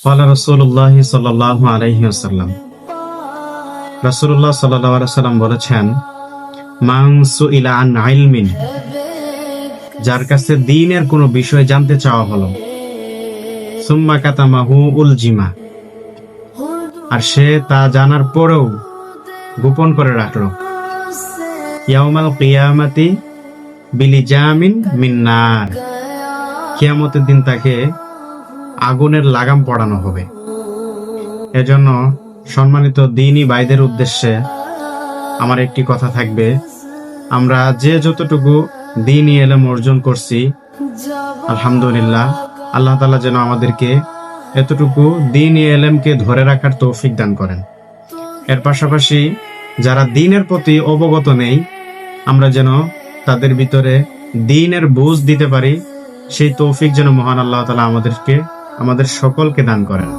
ক্বালা রাসূলুল্লাহ সাল্লাল্লাহু আলাইহি ওয়াসাল্লাম, রাসূলুল্লাহ সাল্লাল্লাহু আলাইহি ওয়াসাল্লাম বলেছেন, মান সুইলা আন ইলমিন, যার কাছে দ্বীনের কোনো বিষয় জানতে চাওয়া হলো, সুম্মা কাতামাহু উলজিমা, আর সে তা জানার পরেও গোপন করে রাখলো, ইয়াউমাল কিয়ামাতি বিলিজামিন মিন নার, কিয়ামতের দিন তাকে আগুনের লাগাম পড়ানো হবে। এজন্য সম্মানিত দ্বীনী ভাইদের উদ্দেশ্যে আমার একটি কথা থাকবে, আমরা যে যতটুকু দ্বীনী ইলম অর্জন করছি, আলহামদুলিল্লাহ, আল্লাহ তাআলা যেন আমাদেরকে এতটুকু দ্বীনী ইলমকে ধরে রাখার তৌফিক দান করেন। এর পাশাপাশি যারা দ্বীনের প্রতি অবগত নেই, আমরা যেন তাদের ভিতরে দ্বীনের বুঝ দিতে পারি, সেই তৌফিক যেন মহান আল্লাহ তাআলা আমাদের সকলকে দান করেন।